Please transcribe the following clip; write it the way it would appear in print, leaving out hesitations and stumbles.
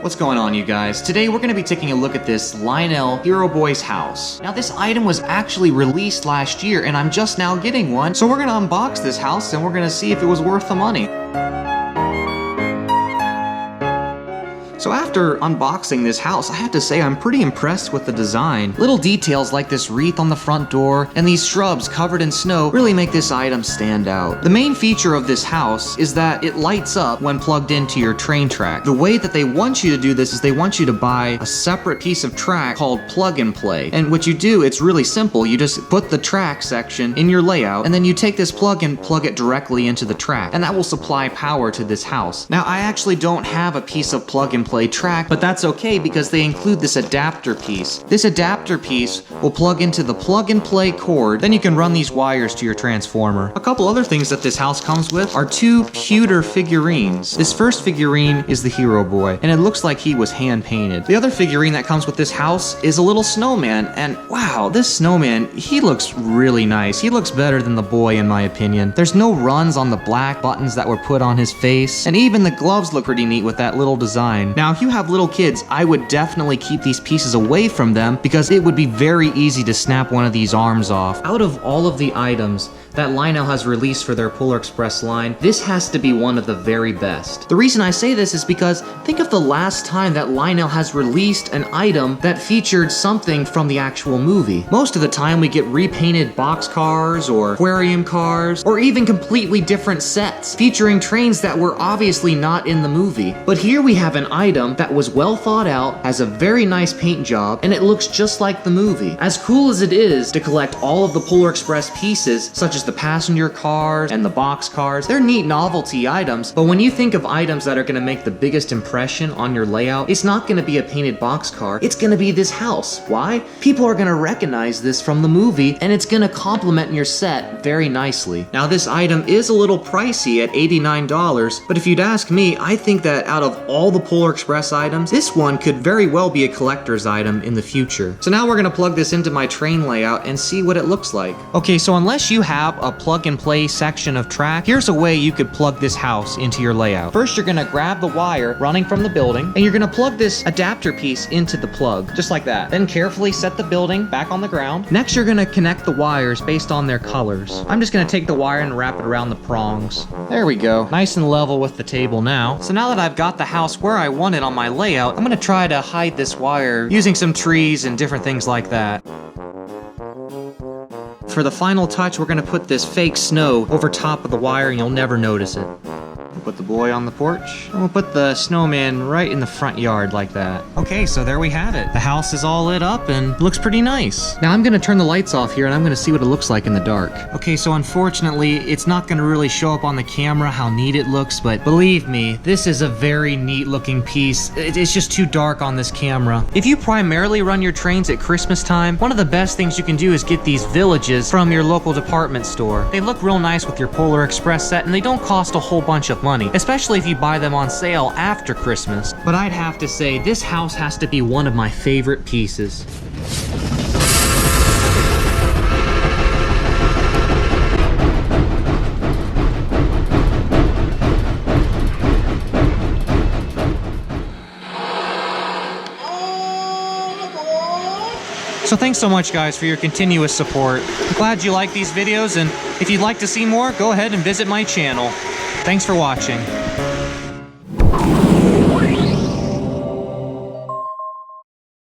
What's going on, you guys? Today we're going to be taking a look at this Lionel Hero Boy's house. Now this item was actually released last year and I'm just now getting one, so we're going to unbox this house and we're going to see if it was worth the money. So after unboxing this house, I have to say I'm pretty impressed with the design. Little details like this wreath on the front door and these shrubs covered in snow really make this item stand out. The main feature of this house is that it lights up when plugged into your train track. The way that they want you to do this is they want you to buy a separate piece of track called plug and play. And what you do, it's really simple. You just put the track section in your layout and then you take this plug and plug it directly into the track. And that will supply power to this house. Now I actually don't have a piece of plug and play track, but that's okay because they include this adapter piece. This adapter piece will plug into the plug and play cord, then you can run these wires to your transformer. A couple other things that this house comes with are two pewter figurines. This first figurine is the Hero Boy, and it looks like he was hand painted. The other figurine that comes with this house is a little snowman, and wow, this snowman, he looks really nice. He looks better than the boy in my opinion. There's no runs on the black buttons that were put on his face, and even the gloves look pretty neat with that little design. Now, if you have little kids, I would definitely keep these pieces away from them because it would be very easy to snap one of these arms off. Out of all of the items that Lionel has released for their Polar Express line, this has to be one of the very best. The reason I say this is because think of the last time that Lionel has released an item that featured something from the actual movie. Most of the time we get repainted box cars or aquarium cars or even completely different sets featuring trains that were obviously not in the movie. But here we have an item that was well thought out, has a very nice paint job, and it looks just like the movie. As cool as it is to collect all of the Polar Express pieces, such as the passenger cars and the box cars, they're neat novelty items, but when you think of items that are going to make the biggest impression on your layout, it's not going to be a painted box car, it's going to be this house. Why? People are going to recognize this from the movie, and it's going to complement your set very nicely. Now this item is a little pricey at $89, but if you'd ask me, I think that out of all the Polar Express items, this one could very well be a collector's item in the future. So now we're going to plug this into my train layout and see what it looks like. Okay, so unless you have a plug and play section of track, here's a way you could plug this house into your layout. First, you're going to grab the wire running from the building, and you're going to plug this adapter piece into the plug, just like that. Then carefully set the building back on the ground. Next, you're going to connect the wires based on their colors. I'm just going to take the wire and wrap it around the prongs. There we go. Nice and level with the table now. So now that I've got the house where I want it on my layout, I'm going to try to hide this wire using some trees and different things like that. For the final touch, we're going to put this fake snow over top of the wire and you'll never notice it. We'll put the boy on the porch, and we'll put the snowman right in the front yard like that. Okay, so there we have it. The house is all lit up and looks pretty nice. Now I'm going to turn the lights off here and I'm going to see what it looks like in the dark. Okay, so unfortunately, it's not going to really show up on the camera how neat it looks, but believe me, this is a very neat looking piece. It's just too dark on this camera. If you primarily run your trains at Christmas time, one of the best things you can do is get these villages from your local department store. They look real nice with your Polar Express set and they don't cost a whole bunch of money, especially if you buy them on sale after Christmas. But I'd have to say, this house has to be one of my favorite pieces. So thanks so much guys for your continuous support. I'm glad you like these videos, and if you'd like to see more, go ahead and visit my channel. Thanks for watching.